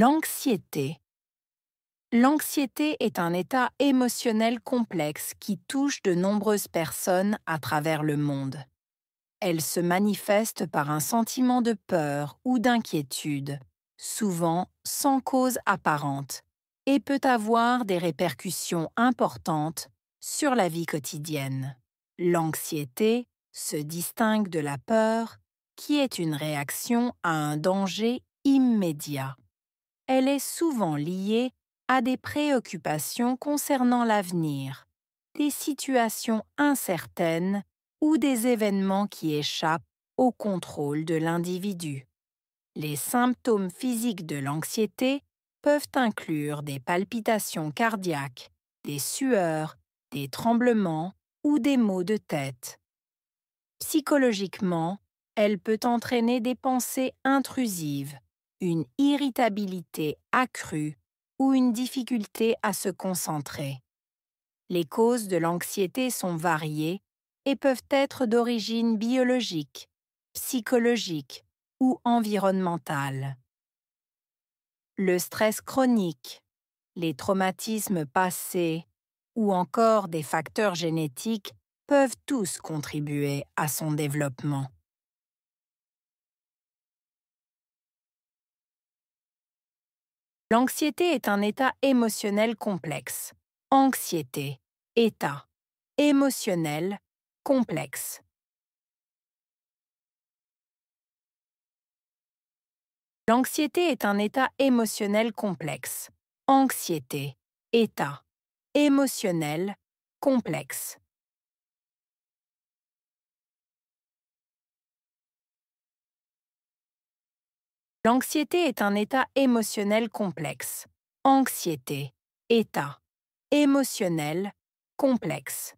L'anxiété. L'anxiété est un état émotionnel complexe qui touche de nombreuses personnes à travers le monde. Elle se manifeste par un sentiment de peur ou d'inquiétude, souvent sans cause apparente, et peut avoir des répercussions importantes sur la vie quotidienne. L'anxiété se distingue de la peur, qui est une réaction à un danger immédiat. Elle est souvent liée à des préoccupations concernant l'avenir, des situations incertaines ou des événements qui échappent au contrôle de l'individu. Les symptômes physiques de l'anxiété peuvent inclure des palpitations cardiaques, des sueurs, des tremblements ou des maux de tête. Psychologiquement, elle peut entraîner des pensées intrusives, une irritabilité accrue ou une difficulté à se concentrer. Les causes de l'anxiété sont variées et peuvent être d'origine biologique, psychologique ou environnementale. Le stress chronique, les traumatismes passés ou encore des facteurs génétiques peuvent tous contribuer à son développement. L'anxiété est un état émotionnel complexe. Anxiété, état, émotionnel, complexe. L'anxiété est un état émotionnel complexe. Anxiété, état, émotionnel, complexe. L'anxiété est un état émotionnel complexe. Anxiété, état, émotionnel, complexe.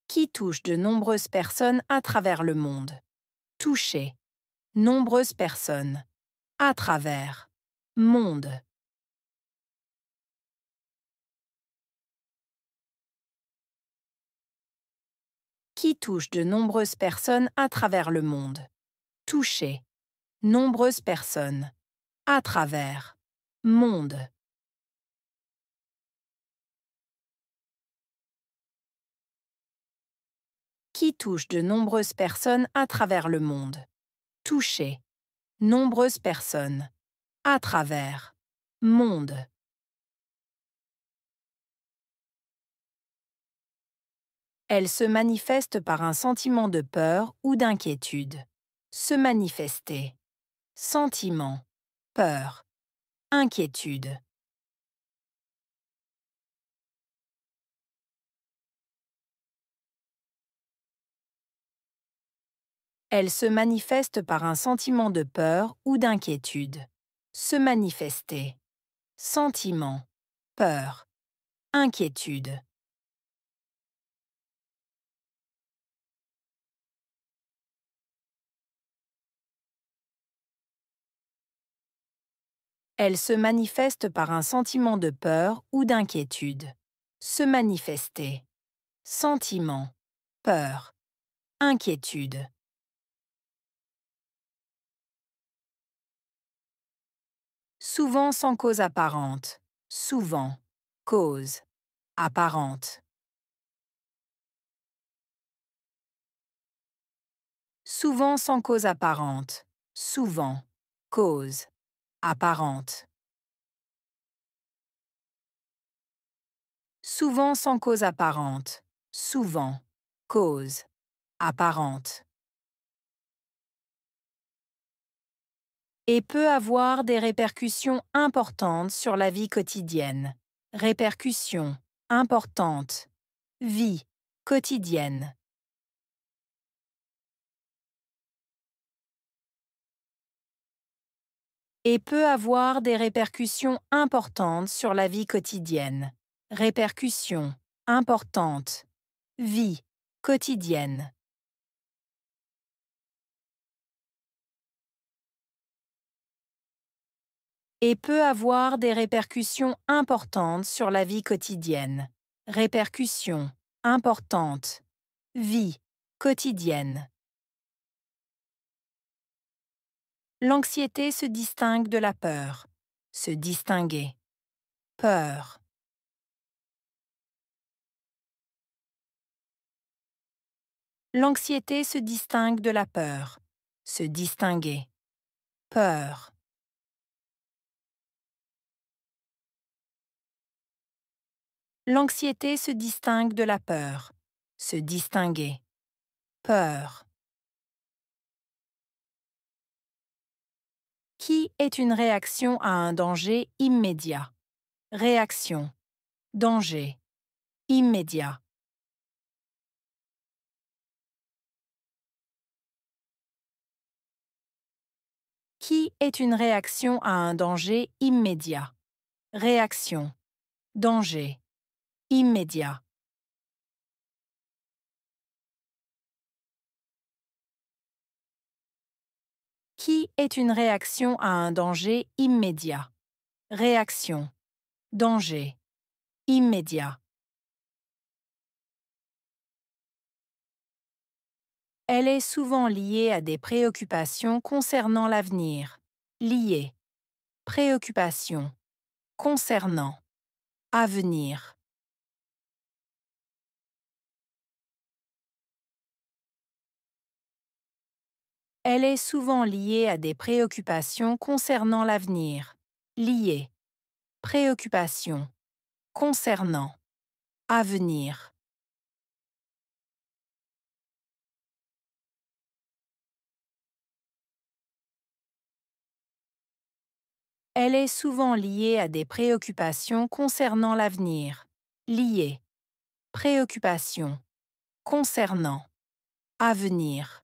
Qui touche de nombreuses personnes à travers le monde. Toucher. Nombreuses personnes. À travers. Monde. Qui touche de nombreuses personnes à travers le monde. Toucher. Nombreuses personnes. À travers. Monde. Qui touche de nombreuses personnes à travers le monde. Toucher. Nombreuses personnes. À travers. Monde. Elle se manifeste par un sentiment de peur ou d'inquiétude. Se manifester. Sentiment. Peur. Inquiétude. Elle se manifeste par un sentiment de peur ou d'inquiétude. Se manifester. Sentiment. Peur. Inquiétude. Elle se manifeste par un sentiment de peur ou d'inquiétude. Se manifester. Sentiment. Peur. Inquiétude. Souvent sans cause apparente. Souvent. Cause. Apparente. Souvent sans cause apparente. Souvent. Cause. Apparente. Souvent sans cause apparente. Souvent. Cause. Apparente. Et peut avoir des répercussions importantes sur la vie quotidienne. Répercussions importantes. Vie quotidienne. Et peut avoir des répercussions importantes sur la vie quotidienne. Répercussions importantes. Vie quotidienne. Et peut avoir des répercussions importantes sur la vie quotidienne. Répercussions importantes. Vie quotidienne. L'anxiété se distingue de la peur. Se distinguer. Peur. L'anxiété se distingue de la peur. Se distinguer. Peur. L'anxiété se distingue de la peur. Se distinguer. Peur. Qui est une réaction à un danger immédiat. Réaction. Danger. Immédiat. Qui est une réaction à un danger immédiat. Réaction. Danger. Immédiat. Qui est une réaction à un danger immédiat. Réaction. Danger. Immédiat. Elle est souvent liée à des préoccupations concernant l'avenir. Liée. Préoccupation. Concernant. Avenir. Elle est souvent liée à des préoccupations concernant l'avenir. Liée. Préoccupation. Concernant. Avenir. Elle est souvent liée à des préoccupations concernant l'avenir. Liée. Préoccupation. Concernant. Avenir.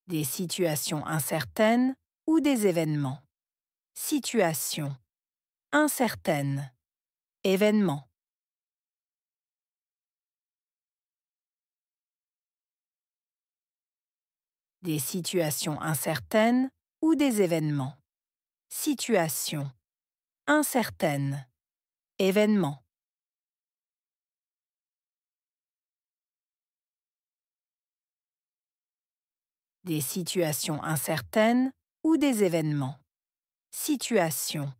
Des situations incertaines ou des événements. Situation. Incertaine. Événement. Des situations incertaines ou des événements. Situation. Incertaine. Événement. Des situations incertaines ou des événements. Situation.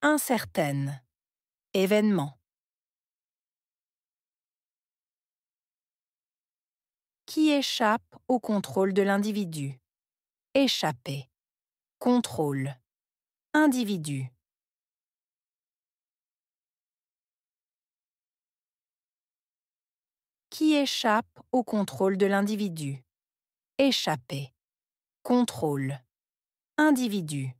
Incertaine. Événement. Qui échappe au contrôle de l'individu. Échapper. Contrôle. Individu. Qui échappe au contrôle de l'individu. Échapper. Contrôle. Individu.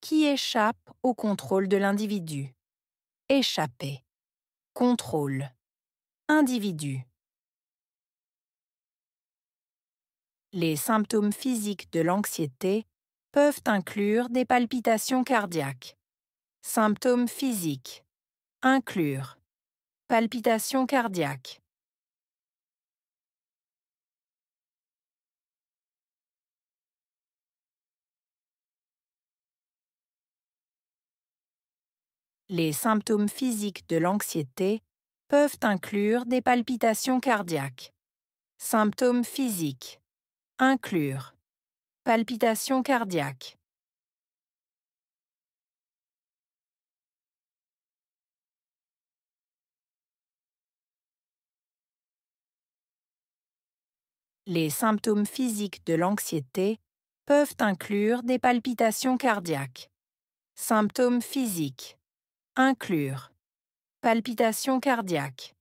Qui échappe au contrôle de l'individu. Échapper. Contrôle. Individu. Les symptômes physiques de l'anxiété peuvent inclure des palpitations cardiaques. Symptômes physiques. Inclure. Palpitations cardiaques. Les symptômes physiques de l'anxiété peuvent inclure des palpitations cardiaques. Symptômes physiques. Inclure. Palpitations cardiaques. Les symptômes physiques de l'anxiété peuvent inclure des palpitations cardiaques. Symptômes physiques. Inclure. Palpitations cardiaques.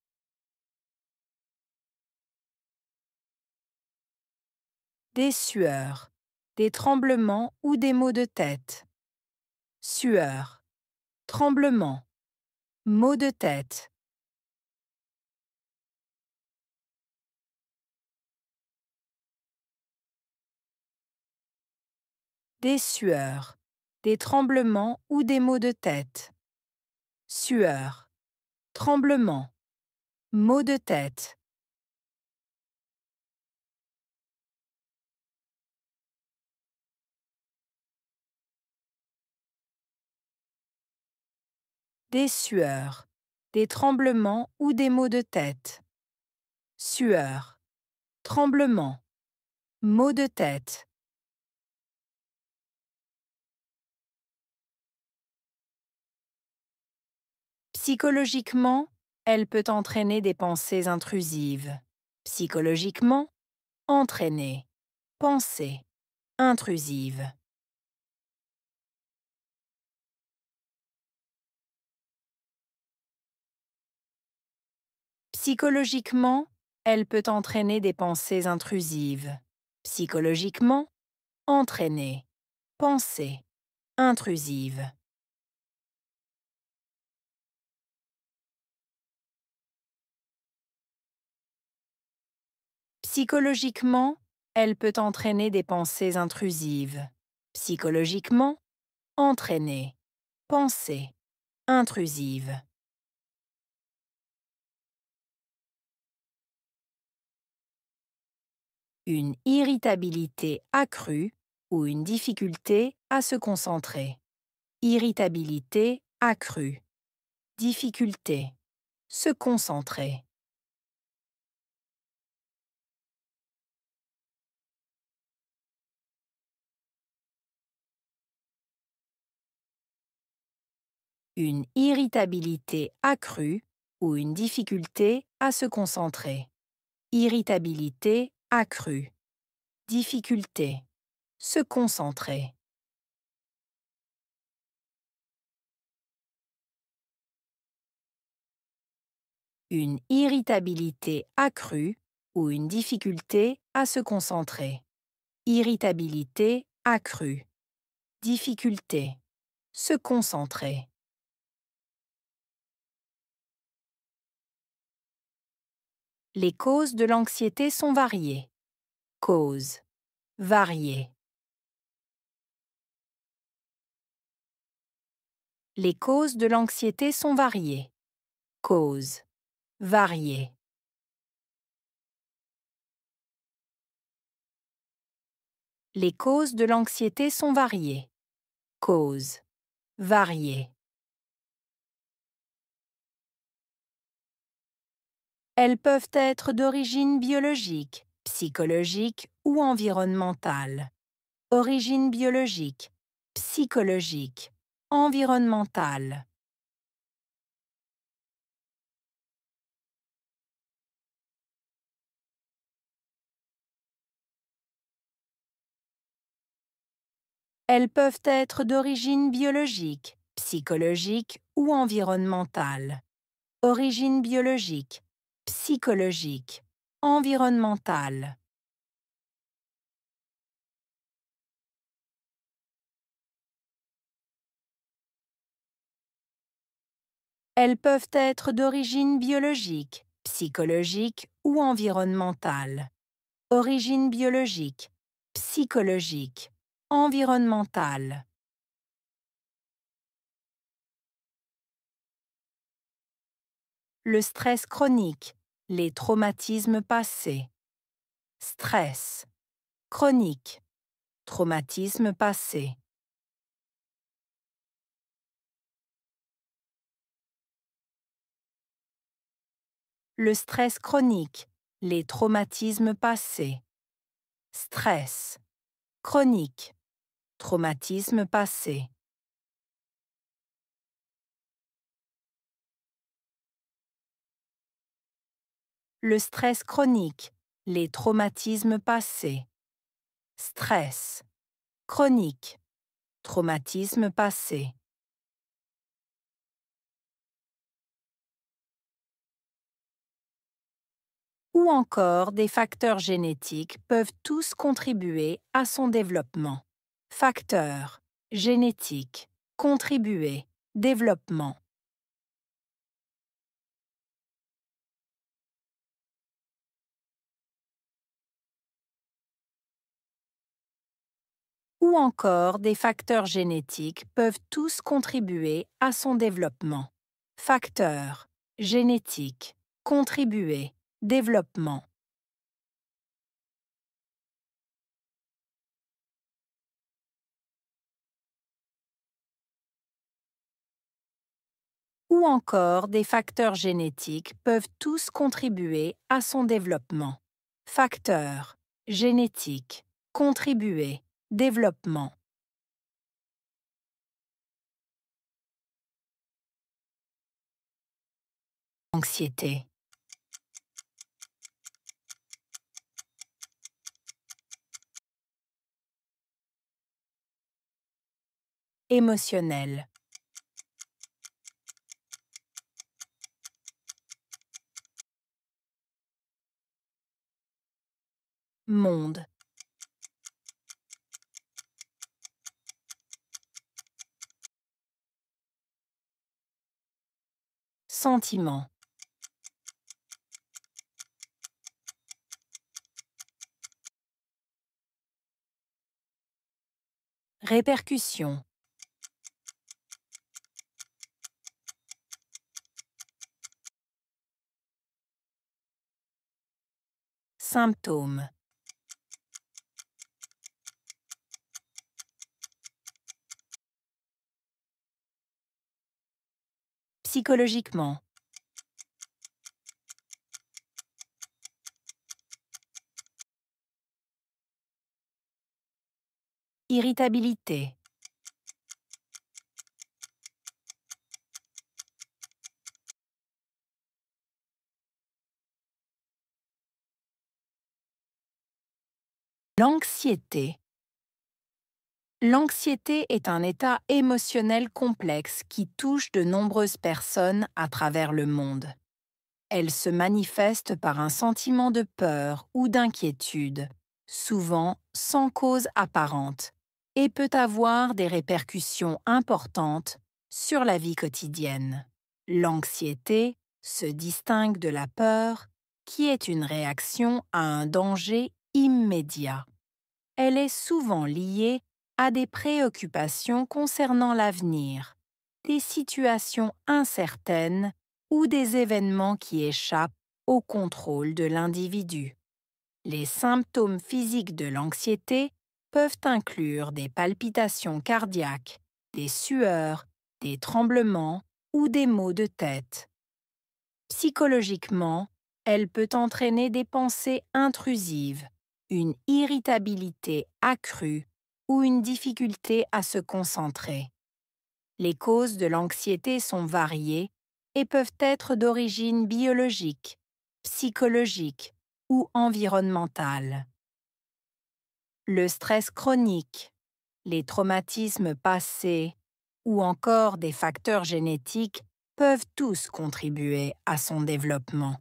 Des sueurs, des tremblements ou des maux de tête. Sueurs, tremblements, maux de tête. Des sueurs, des tremblements ou des maux de tête. Sueurs, tremblements, maux de tête. Des sueurs, des tremblements ou des maux de tête. Sueur, tremblement, maux de tête. Psychologiquement, elle peut entraîner des pensées intrusives. Psychologiquement, entraîner, pensée, intrusive. Psychologiquement, elle peut entraîner des pensées intrusives. Psychologiquement, entraîner, pensée, intrusive. Psychologiquement, elle peut entraîner des pensées intrusives. Psychologiquement, entraîner, pensée, intrusive. Une irritabilité accrue ou une difficulté à se concentrer. Irritabilité accrue. Difficulté. Se concentrer. Une irritabilité accrue ou une difficulté à se concentrer. Irritabilité accrue. Difficulté. Se concentrer. Une irritabilité accrue ou une difficulté à se concentrer. Irritabilité accrue. Difficulté. Se concentrer. Les causes de l'anxiété sont variées. Causes. Variées. Les causes de l'anxiété sont variées. Causes. Variées. Les causes de l'anxiété sont variées. Causes. Variées. Elles peuvent être d'origine biologique, psychologique ou environnementale. Origine biologique, psychologique, environnementale. Elles peuvent être d'origine biologique, psychologique ou environnementale. Origine biologique, psychologique, environnementale. Elles peuvent être d'origine biologique, psychologique ou environnementale. Origine biologique, psychologique, environnementale. Le stress chronique, les traumatismes passés. Stress. Chronique. Traumatisme passé. Le stress chronique, les traumatismes passés. Stress. Chronique. Traumatisme passé. Le stress chronique, les traumatismes passés. Stress. Chronique. Traumatisme passé. Ou encore des facteurs génétiques peuvent tous contribuer à son développement. Facteurs génétiques, contribuer, développement. Ou encore des facteurs génétiques peuvent tous contribuer à son développement. Facteurs génétiques, contribuer, développement. ou encore des facteurs génétiques peuvent tous contribuer à son développement. Facteurs génétiques, contribuer, développement. Anxiété. Émotionnel. Monde. Sentiment. Répercussions. Symptômes. Psychologiquement. Irritabilité. L'anxiété. L'anxiété est un état émotionnel complexe qui touche de nombreuses personnes à travers le monde. Elle se manifeste par un sentiment de peur ou d'inquiétude, souvent sans cause apparente, et peut avoir des répercussions importantes sur la vie quotidienne. L'anxiété se distingue de la peur, qui est une réaction à un danger immédiat. Elle est souvent liée à des préoccupations concernant l'avenir, des situations incertaines ou des événements qui échappent au contrôle de l'individu. Les symptômes physiques de l'anxiété peuvent inclure des palpitations cardiaques, des sueurs, des tremblements ou des maux de tête. Psychologiquement, elle peut entraîner des pensées intrusives, une irritabilité accrue ou une difficulté à se concentrer. Les causes de l'anxiété sont variées et peuvent être d'origine biologique, psychologique ou environnementale. Le stress chronique, les traumatismes passés ou encore des facteurs génétiques peuvent tous contribuer à son développement.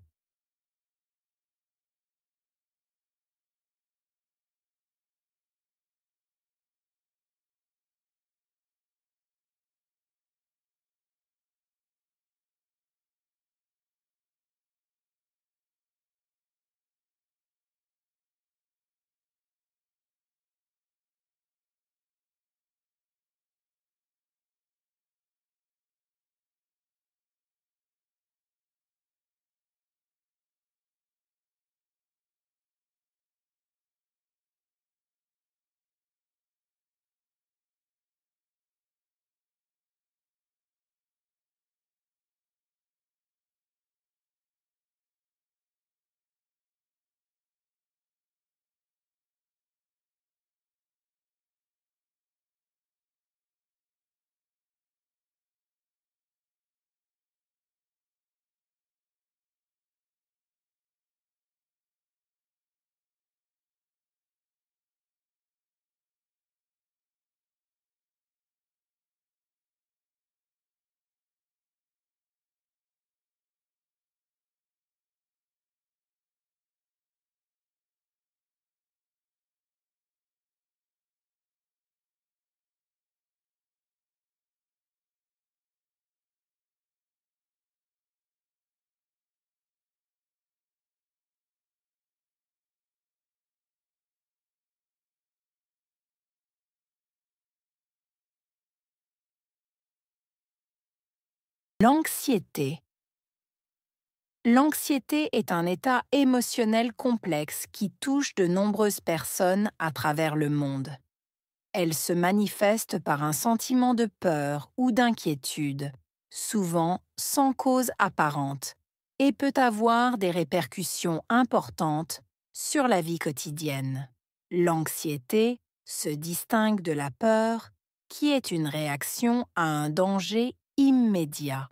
L'anxiété. L'anxiété est un état émotionnel complexe qui touche de nombreuses personnes à travers le monde. Elle se manifeste par un sentiment de peur ou d'inquiétude, souvent sans cause apparente, et peut avoir des répercussions importantes sur la vie quotidienne. L'anxiété se distingue de la peur, qui est une réaction à un danger immédiat.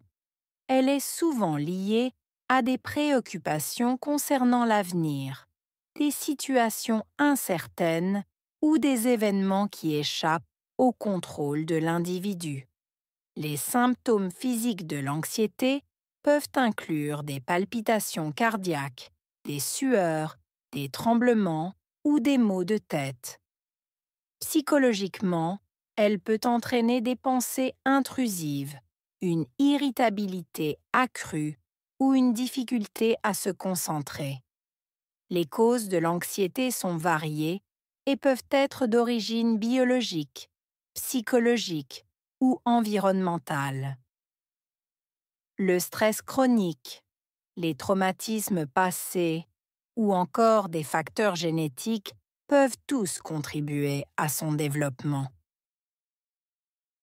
Elle est souvent liée à des préoccupations concernant l'avenir, des situations incertaines ou des événements qui échappent au contrôle de l'individu. Les symptômes physiques de l'anxiété peuvent inclure des palpitations cardiaques, des sueurs, des tremblements ou des maux de tête. Psychologiquement, elle peut entraîner des pensées intrusives, une irritabilité accrue ou une difficulté à se concentrer. Les causes de l'anxiété sont variées et peuvent être d'origine biologique, psychologique ou environnementale. Le stress chronique, les traumatismes passés ou encore des facteurs génétiques peuvent tous contribuer à son développement.